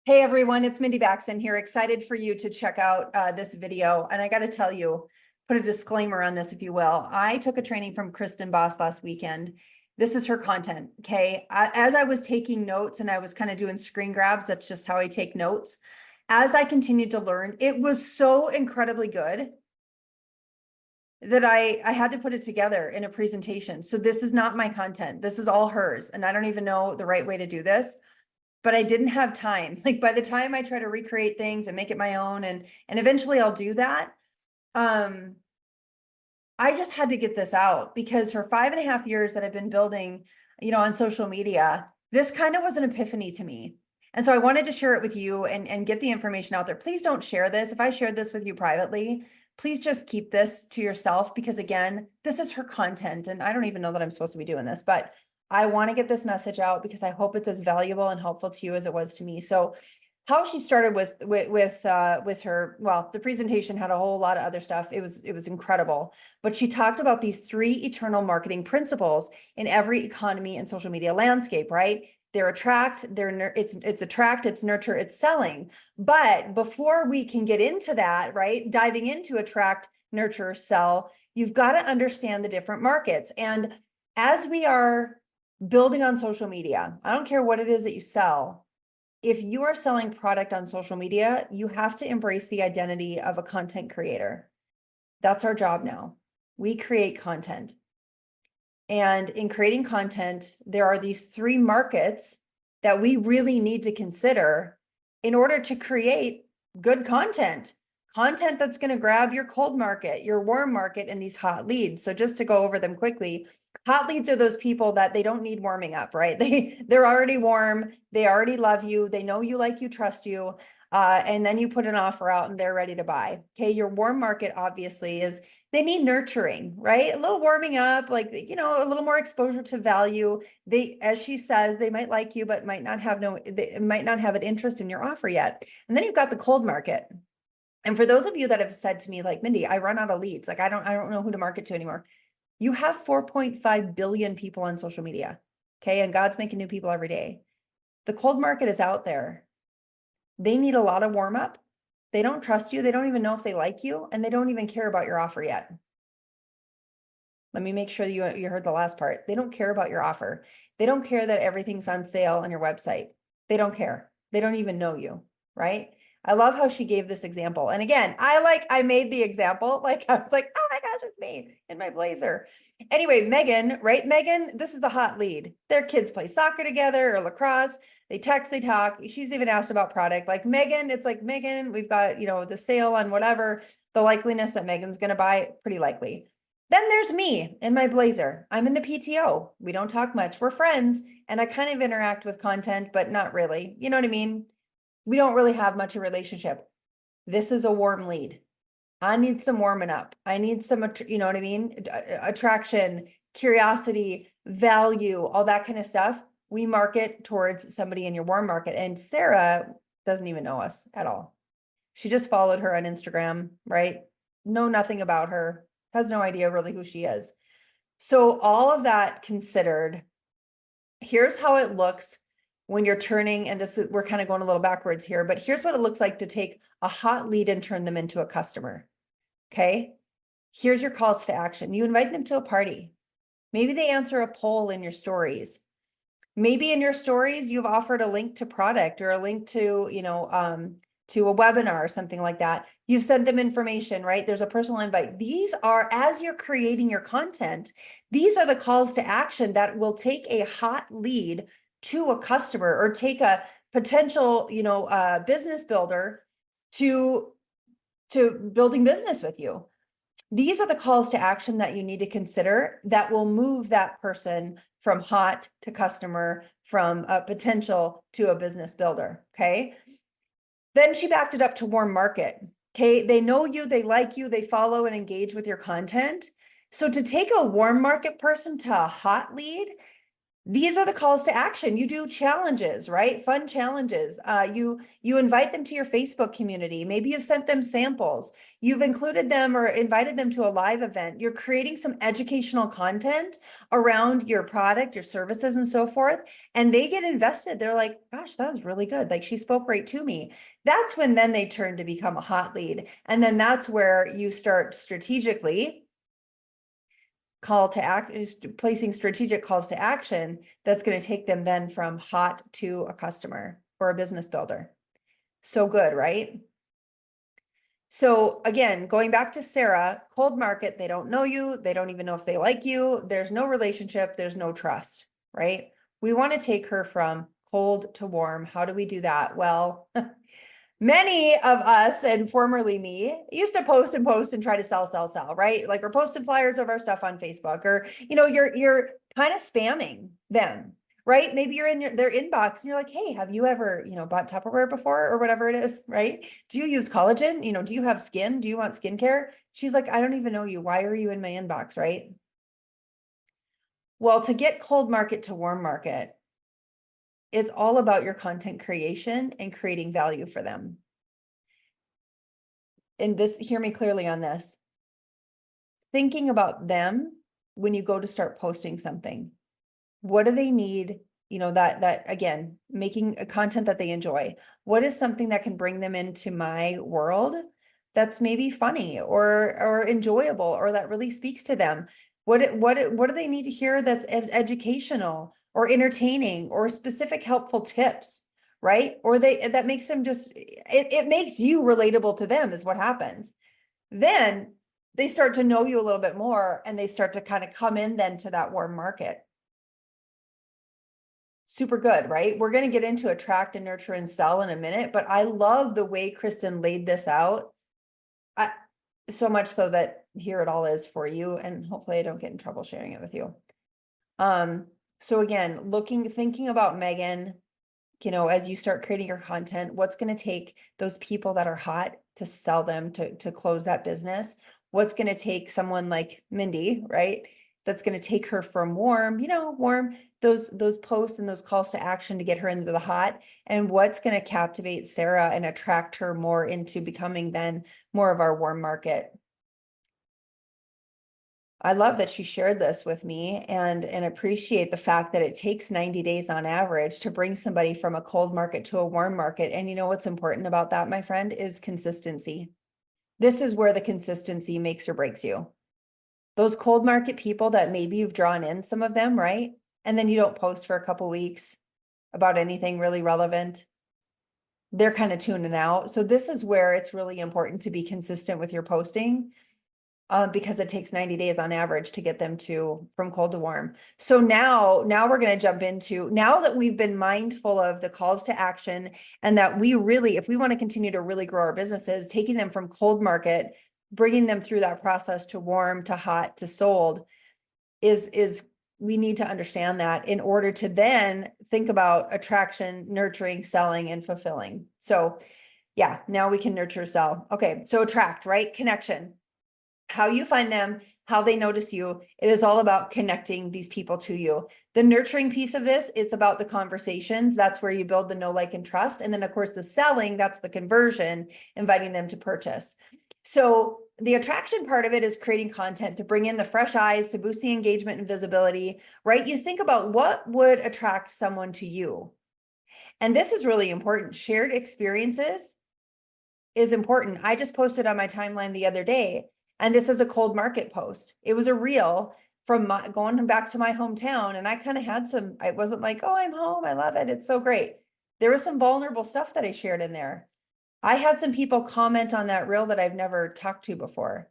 Hey everyone, it's Mindy Baxton here. Excited for you to check out this video. And I got to tell you, put a disclaimer on this, if you will. I took a training from Kristen Boss last weekend. This is her content. Okay. As I was taking notes and I was kind of doing screen grabs, that's just how I take notes. As I continued to learn, it was so incredibly good that I had to put it together in a presentation. So this is not my content. This is all hers. And I don't even know the right way to do this, but I didn't have time. Like by the time I try to recreate things and make it my own, and eventually I'll do that. I just had to get this out because for 5.5 years that I've been building, on social media, this kind of was an epiphany to me. And so I wanted to share it with you and get the information out there. Please don't share this. If I shared this with you privately, please just keep this to yourself, because again, this is her content and I don't even know that I'm supposed to be doing this, but I want to get this message out because I hope it's as valuable and helpful to you as it was to me. So how she started with her, well, the presentation had a whole lot of other stuff. It was incredible, but she talked about these 3 eternal marketing principles in every economy and social media landscape, right? They're attract, it's attract, it's nurture, it's selling. But before we can get into that, right, diving into attract, nurture, sell, you've got to understand the different markets. And as we are building on social media, I don't care what it is that you sell. If you are selling product on social media, you have to embrace the identity of a content creator. That's our job now. We create content. And in creating content, there are these 3 markets that we really need to consider in order to create good content. Content that's going to grab your cold market, your warm market, and these hot leads. So just to go over them quickly, hot leads are those people that they don't need warming up, right? They're already warm. They already love you. They know you, like you, trust you. And then you put an offer out and they're ready to buy. Okay. Your warm market obviously is, they need nurturing, right? A little warming up, like, a little more exposure to value. They, as she says, they might like you, but might not have an interest in your offer yet. And then you've got the cold market. And for those of you that have said to me, like, Mindy, I run out of leads. Like, I don't know who to market to anymore. You have 4.5 billion people on social media. Okay. And God's making new people every day. The cold market is out there. They need a lot of warm up. They don't trust you. They don't even know if they like you, and they don't even care about your offer yet. Let me make sure that you heard the last part. They don't care about your offer. They don't care that everything's on sale on your website. They don't care. They don't even know you, right? I love how she gave this example. And again, I made the example. Like, I was like, oh my gosh, it's me in my blazer. Anyway, Megan, right? Megan, this is a hot lead. Their kids play soccer together or lacrosse. They text, they talk. She's even asked about product. Like Megan, it's like, Megan, we've got, the sale on whatever. The likeliness that Megan's going to buy, pretty likely. Then there's me in my blazer. I'm in the PTO. We don't talk much. We're friends. And I kind of interact with content, but not really. You know what I mean? We don't really have much of a relationship. This is a warm lead. I need some warming up. I need some, you know what I mean? Attraction, curiosity, value, all that kind of stuff. We market towards somebody in your warm market. And Sarah doesn't even know us at all. She just followed her on Instagram, right? Know nothing about her, has no idea really who she is. So all of that considered, here's how it looks when you're turning, and this is, we're kind of going a little backwards here, but here's what it looks like to take a hot lead and turn them into a customer. Okay. Here's your calls to action. You invite them to a party. Maybe they answer a poll in your stories. Maybe in your stories, you've offered a link to product or a link to, to a webinar or something like that. You've sent them information, right? There's a personal invite. These are, as you're creating your content, these are the calls to action that will take a hot lead to a customer or take a potential, business builder to building business with you. These are the calls to action that you need to consider that will move that person from hot to customer, from a potential to a business builder. Okay. Then she backed it up to warm market. Okay. They know you, they like you, they follow and engage with your content. So to take a warm market person to a hot lead, These are the calls to action. You do challenges, right? Fun challenges. You invite them to your Facebook community. Maybe you've sent them samples. You've included them or invited them to a live event. You're creating some educational content around your product, your services, and so forth. And they get invested. They're like, gosh, that was really good. Like, she spoke right to me. That's when then they turn to become a hot lead. And then that's where you start strategically call to act is placing strategic calls to action that's going to take them then from hot to a customer or a business builder. So good, right? So again, going back to Sarah, cold market, they don't know you. They don't even know if they like you. There's no relationship. There's no trust, right? We want to take her from cold to warm. How do we do that? Well, many of us, and formerly me, used to post and try to sell, right? Like, we're posting flyers of our stuff on Facebook, or, you're kind of spamming them, right? Maybe you're in their inbox and you're like, hey, have you ever, bought Tupperware before, or whatever it is, right? Do you use collagen? Do you have skin? Do you want skincare? She's like, I don't even know you. Why are you in my inbox, right? Well, to get cold market to warm market, it's all about your content creation and creating value for them. And this, hear me clearly on this. Thinking about them when you go to start posting something. What do they need? That again, making a content that they enjoy. What is something that can bring them into my world that's maybe funny or enjoyable, or that really speaks to them? What do they need to hear that's educational or entertaining or specific helpful tips, right? Or that makes them just, it makes you relatable to them, is what happens. Then they start to know you a little bit more, and they start to kind of come in then to that warm market. Super good, right? We're going to get into attract and nurture and sell in a minute, but I love the way Kristen laid this out. So much so that here it all is for you, and hopefully I don't get in trouble sharing it with you. So again, thinking about Megan, as you start creating your content, what's going to take those people that are hot to sell them, to close that business? What's going to take someone like Mindy, right? That's going to take her from warm, those posts and those calls to action to get her into the hot, and what's going to captivate Sarah and attract her more into becoming then more of our warm market. I love that she shared this with me, and appreciate the fact that it takes 90 days on average to bring somebody from a cold market to a warm market. And what's important about that, my friend, is consistency. This is where the consistency makes or breaks you. Those cold market people that maybe you've drawn in some of them, right? And then you don't post for a couple weeks about anything really relevant. They're kind of tuning out. So this is where it's really important to be consistent with your posting, because it takes 90 days on average to get them from cold to warm. So now we're going to jump into, now that we've been mindful of the calls to action, and that we really, if we want to continue to really grow our businesses, taking them from cold market, bringing them through that process to warm, to hot, to sold, is we need to understand that in order to then think about attraction, nurturing, selling, and fulfilling. So yeah, now we can nurture, sell. Okay, so attract, right? Connection. How you find them, how they notice you. It is all about connecting these people to you. The nurturing piece of this, it's about the conversations. That's where you build the know, like, and trust. And then of course the selling, that's the conversion, inviting them to purchase. So the attraction part of it is creating content to bring in the fresh eyes, to boost the engagement and visibility, right? You think about what would attract someone to you. And this is really important. Shared experiences is important. I just posted on my timeline the other day, and this is a cold market post. It was a reel from going back to my hometown. And I kind of had I wasn't like, oh, I'm home, I love it, it's so great. There was some vulnerable stuff that I shared in there. I had some people comment on that reel that I've never talked to before.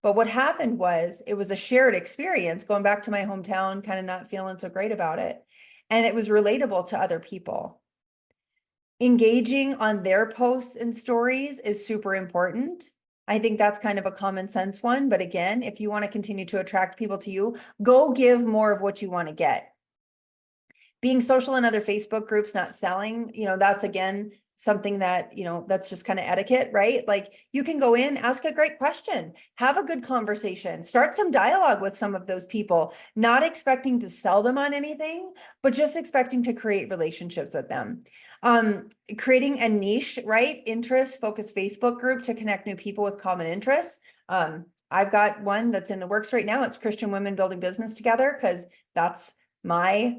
But what happened was, it was a shared experience going back to my hometown, kind of not feeling so great about it. And it was relatable to other people. Engaging on their posts and stories is super important. I think that's kind of a common sense one. But again, if you want to continue to attract people to you, go give more of what you want to get. Being social in other Facebook groups, not selling, that's again, something that, that's just kind of etiquette, right? Like you can go in, ask a great question, have a good conversation, start some dialogue with some of those people, not expecting to sell them on anything, but just expecting to create relationships with them. Creating a niche, right? Interest focused Facebook group to connect new people with common interests. I've got one that's in the works right now. It's Christian women building business together, because that's my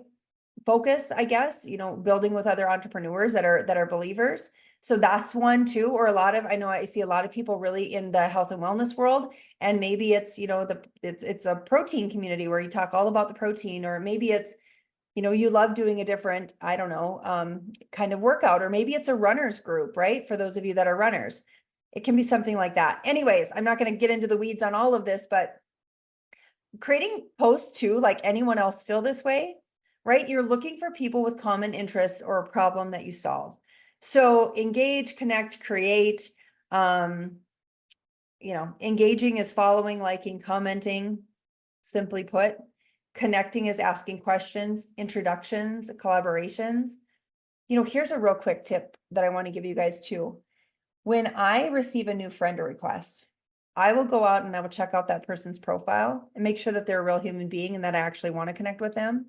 focus, I guess, building with other entrepreneurs that are believers. So that's one too, or I know I see a lot of people really in the health and wellness world, and maybe it's, it's a protein community where you talk all about the protein, or maybe it's, you love doing a different, I don't know, kind of workout, or maybe it's a runners group, right? For those of you that are runners, it can be something like that. Anyways, I'm not going to get into the weeds on all of this, but creating posts too, like anyone else feel this way, right? You're looking for people with common interests or a problem that you solve. So engage, connect, create. Engaging is following, liking, commenting, simply put. Connecting is asking questions, introductions, collaborations. Here's a real quick tip that I want to give you guys too. When I receive a new friend request, I will go out and I will check out that person's profile and make sure that they're a real human being and that I actually want to connect with them.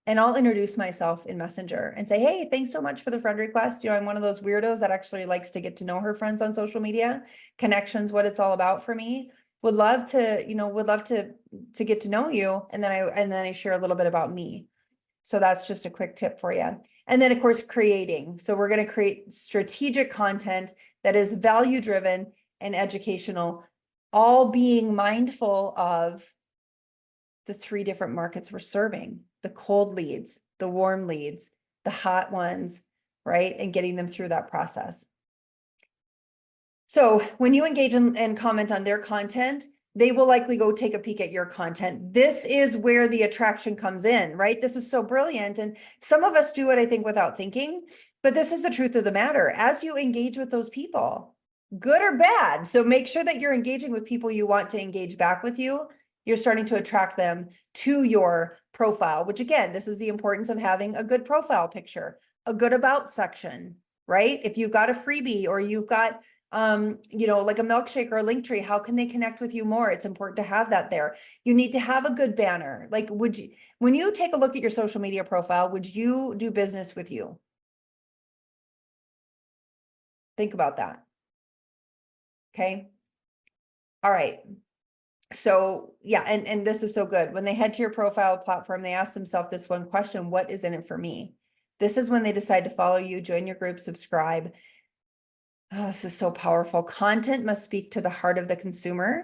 And I'll introduce myself in Messenger and say, hey, thanks so much for the friend request. I'm one of those weirdos that actually likes to get to know her friends on social media. Connections, what it's all about for me. Would love to get to know you. And then I share a little bit about me. So that's just a quick tip for you. And then of course, creating. So we're going to create strategic content that is value driven and educational, all being mindful of the 3 different markets we're serving: the cold leads, the warm leads, the hot ones, right? And getting them through that process. So when you engage and comment on their content, they will likely go take a peek at your content. This is where the attraction comes in, right? This is so brilliant. And some of us do it, I think, without thinking, but this is the truth of the matter. As you engage with those people, good or bad, so make sure that you're engaging with people you want to engage back with you. You're starting to attract them to your profile, which again, this is the importance of having a good profile picture, a good about section, right? If you've got a freebie or you've got like a milkshake or a link tree, how can they connect with you more? It's important to have that there. You need to have a good banner. Like, when you take a look at your social media profile, would you do business with you? Think about that. Okay. All right. So yeah, and this is so good. When they head to your profile platform, they ask themselves this one question: what is in it for me? This is when they decide to follow you, join your group, subscribe. Oh, this is so powerful. Content must speak to the heart of the consumer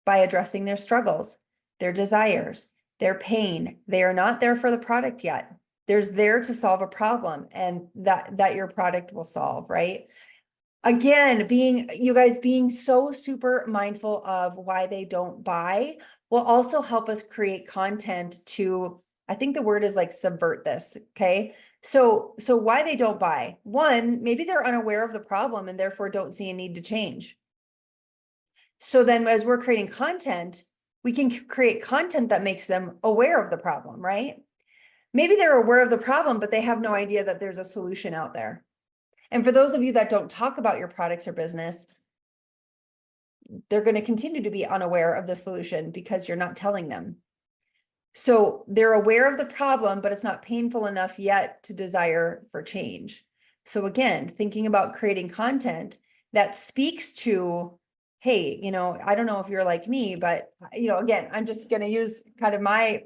by addressing their struggles, their desires, their pain. They are not there for the product yet. There's there to solve a problem, and that your product will solve, right? Again, you guys being so super mindful of why they don't buy will also help us create content to, I think the word is like subvert this. Okay. So why they don't buy: one, maybe they're unaware of the problem and therefore don't see a need to change. So then as we're creating content, we can create content that makes them aware of the problem, right? Maybe they're aware of the problem, but they have no idea that there's a solution out there. And for those of you that don't talk about your products or business, they're going to continue to be unaware of the solution because you're not telling them. So they're aware of the problem, but it's not painful enough yet to desire for change. So again, thinking about creating content that speaks to, hey, I don't know if you're like me, but again, I'm just going to use kind of my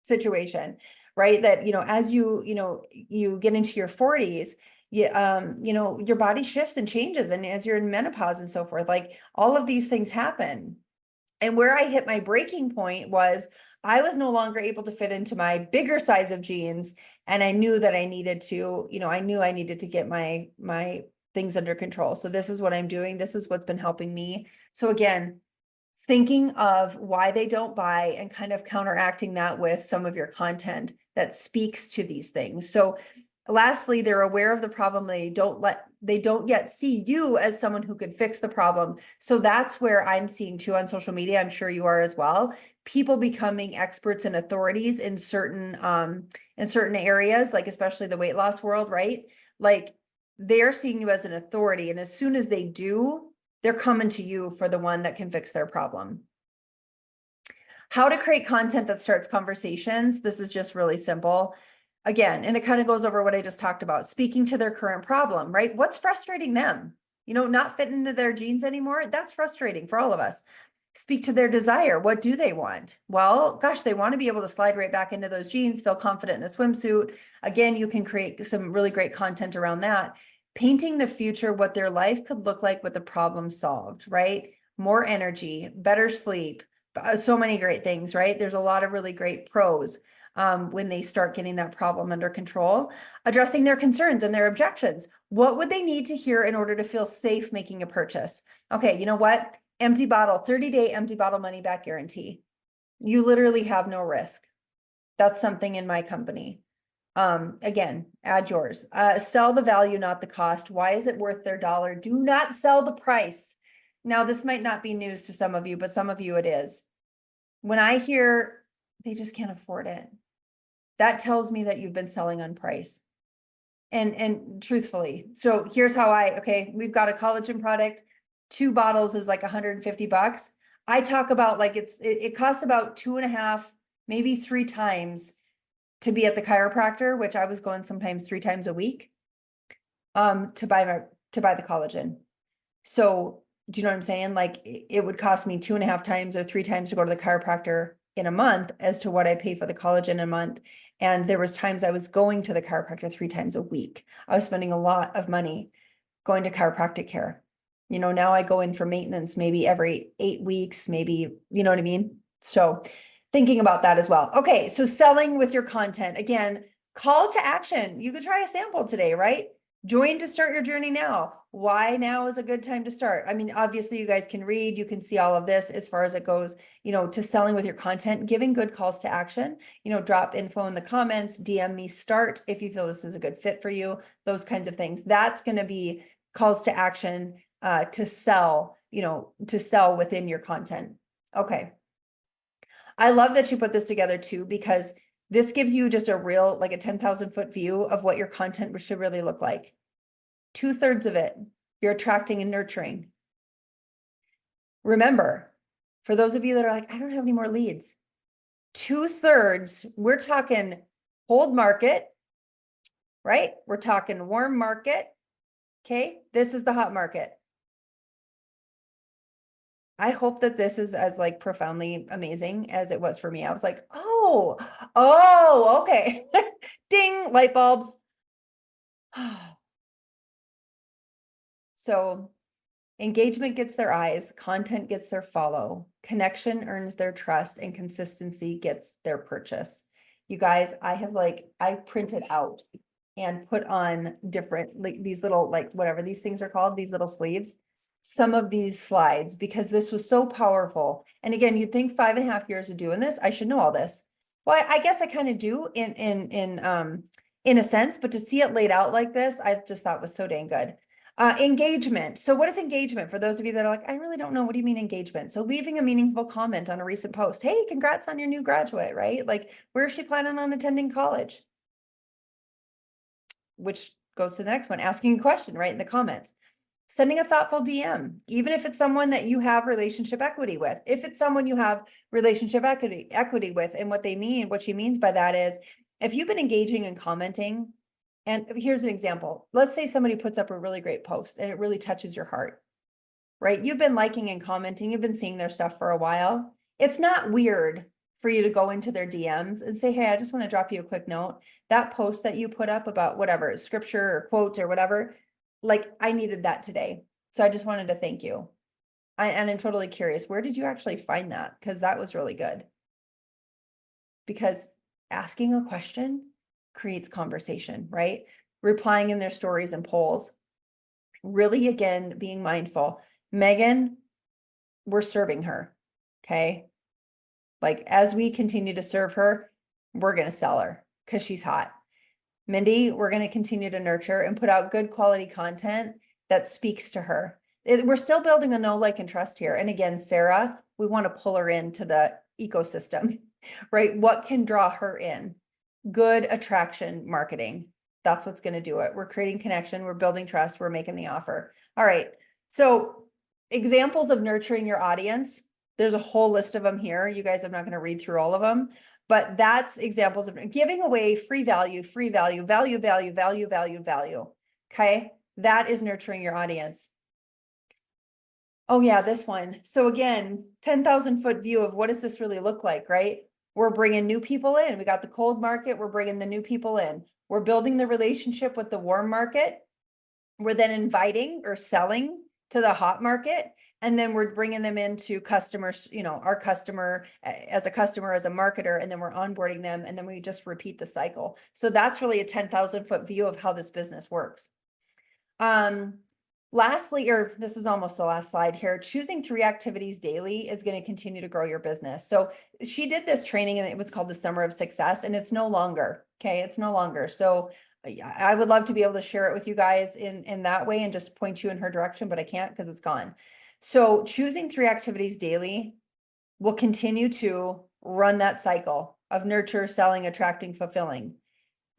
situation, right? That, as you get into your 40s, your body shifts and changes. And as you're in menopause and so forth, like all of these things happen. And where I hit my breaking point was I was no longer able to fit into my bigger size of jeans. And I knew that I needed to, I knew I needed to get my things under control. So this is what I'm doing. This is what's been helping me. So again, thinking of why they don't buy and kind of counteracting that with some of your content that speaks to these things. So lastly, they're aware of the problem. They don't yet see you as someone who could fix the problem. So that's where I'm seeing too on social media. I'm sure you are as well. People becoming experts and authorities in certain areas, like especially the weight loss world, right? Like they're seeing you as an authority. And as soon as they do, they're coming to you for the one that can fix their problem. How to create content that starts conversations. This is just really simple. Again, and it kind of goes over what I just talked about, speaking to their current problem, right? What's frustrating them? Not fitting into their jeans anymore. That's frustrating for all of us. Speak to their desire. What do they want? Well, gosh, they want to be able to slide right back into those jeans, feel confident in a swimsuit. Again, you can create some really great content around that. Painting the future, what their life could look like with the problem solved, right? More energy, better sleep, so many great things, right? There's a lot of really great pros when they start getting that problem under control. Addressing their concerns and their objections. What would they need to hear in order to feel safe making a purchase? Okay, you know what? Empty bottle, 30-day empty bottle money back guarantee. You literally have no risk. That's something in my company. Again, add yours. Sell the value, not the cost. Why is it worth their dollar? Do not sell the price. Now, this might not be news to some of you, but some of you it is. When I hear they just can't afford it, that tells me that you've been selling on price. And truthfully, so here's how we've got a collagen product. 2 bottles is like $150. I talk about like it costs about 2.5, maybe 3 times to be at the chiropractor, which I was going sometimes 3 times a week, to buy the collagen. So do you know what I'm saying? Like it would cost me 2.5 times or 3 times to go to the chiropractor in a month as to what I pay for the collagen a month. And there was times I was going to the chiropractor 3 times a week. I was spending a lot of money going to chiropractic care. Now I go in for maintenance, maybe every 8 weeks, maybe, you know what I mean? So thinking about that as well. Okay. So selling with your content, again, call to action. You could try a sample today, right? Join to start your journey now. Why now is a good time to start? I mean, obviously you guys can read, you can see all of this as far as it goes, to selling with your content, giving good calls to action, drop info in the comments, DM me start if you feel this is a good fit for you, those kinds of things. That's going to be calls to action to sell, to sell within your content. Okay. I love that you put this together too, because this gives you just a real, like a 10,000-foot view of what your content should really look like. 2/3 of it, you're attracting and nurturing. Remember, for those of you that are like, I don't have any more leads, 2/3, we're talking cold market, right? We're talking warm market. Okay. This is the hot market. I hope that this is as like profoundly amazing as it was for me. I was like, oh, okay. Ding, light bulbs. So engagement gets their eyes, content gets their follow, connection earns their trust, and consistency gets their purchase. You guys, I printed out and put on different, like these little, like whatever these things are called, these little sleeves, some of these slides, because this was so powerful. And again, you'd think 5.5 years of doing this, I should know all this. Well, I guess I kind of do in a sense, but to see it laid out like this, I just thought was so dang good. Engagement. So what is engagement? For those of you that are like, I really don't know. What do you mean engagement? So leaving a meaningful comment on a recent post. Hey, congrats on your new graduate, right? Like, where is she planning on attending college? Which goes to the next one, asking a question, right, in the comments. Sending a thoughtful DM, even if it's someone that you have relationship equity with. If it's someone you have relationship equity with, and what she means by that is, if you've been engaging and commenting, and here's an example. Let's say somebody puts up a really great post and it really touches your heart, right? You've been liking and commenting, you've been seeing their stuff for a while. It's not weird for you to go into their DMs and say, hey, I just want to drop you a quick note. That post that you put up about whatever, scripture or quote or whatever, like I needed that today. So I just wanted to thank you. And I'm totally curious, where did you actually find that? Because that was really good. Because asking a question creates conversation, right? Replying in their stories and polls. Really, again, being mindful. Megan, we're serving her. Okay. Like as we continue to serve her, we're going to sell her because she's hot. Mindy, we're going to continue to nurture and put out good quality content that speaks to her. We're still building a know, like, and trust here. And again, Sarah, we want to pull her into the ecosystem, right? What can draw her in? Good attraction marketing. That's what's going to do it. We're creating connection. We're building trust. We're making the offer. All right. So examples of nurturing your audience. There's a whole list of them here. You guys, I'm not going to read through all of them, but that's examples of giving away free value, value, value, value, value. Okay. That is nurturing your audience. Oh yeah, this one. So again, 10,000-foot view of what does this really look like, right? We're bringing new people in. We got the cold market. We're bringing the new people in. We're building the relationship with the warm market. We're then inviting or selling to the hot market. And then we're bringing them into customers, our customer as a customer, as a marketer, and then we're onboarding them. And then we just repeat the cycle. So that's really a 10,000-foot view of how this business works. Lastly, or this is almost the last slide here, choosing 3 activities daily is going to continue to grow your business. So she did this training and it was called the Summer of Success, and it's no longer, okay, it's no longer. So I would love to be able to share it with you guys in that way and just point you in her direction, but I can't because it's gone. So choosing 3 activities daily will continue to run that cycle of nurture, selling, attracting, fulfilling.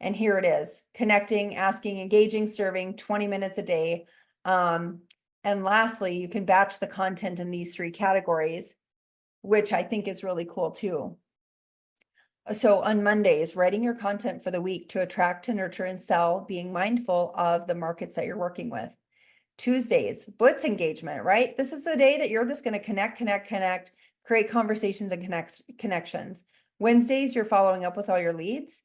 And here it is: connecting, asking, engaging, serving, 20 minutes a day. And lastly, you can batch the content in these 3 categories, which I think is really cool too. So on Mondays, writing your content for the week to attract, to nurture, and sell, being mindful of the markets that you're working with. Tuesdays, blitz engagement, right? This is the day that you're just going to connect, create conversations and connections. Wednesdays, you're following up with all your leads.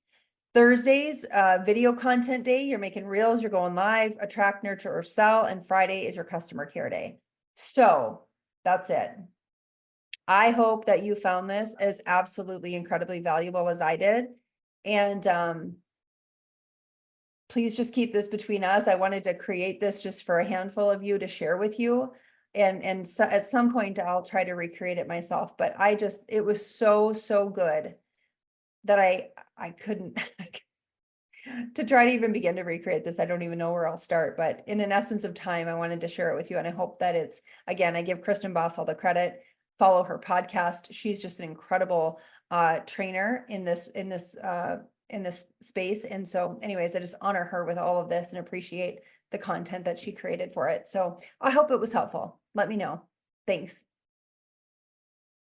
Thursdays, video content day, you're making reels, you're going live, attract, nurture, or sell. And Friday is your customer care day. So that's it. I hope that you found this as absolutely incredibly valuable as I did. And please just keep this between us. I wanted to create this just for a handful of you to share with you. And so at some point I'll try to recreate it myself, but it was so good that I couldn't to try to even begin to recreate this. I don't even know where I'll start, but in an essence of time, I wanted to share it with you. And I hope that again, I give Kristen Boss all the credit. Follow her podcast. She's just an incredible trainer in this space. And so anyways, I just honor her with all of this and appreciate the content that she created for it. So I hope it was helpful. Let me know. Thanks.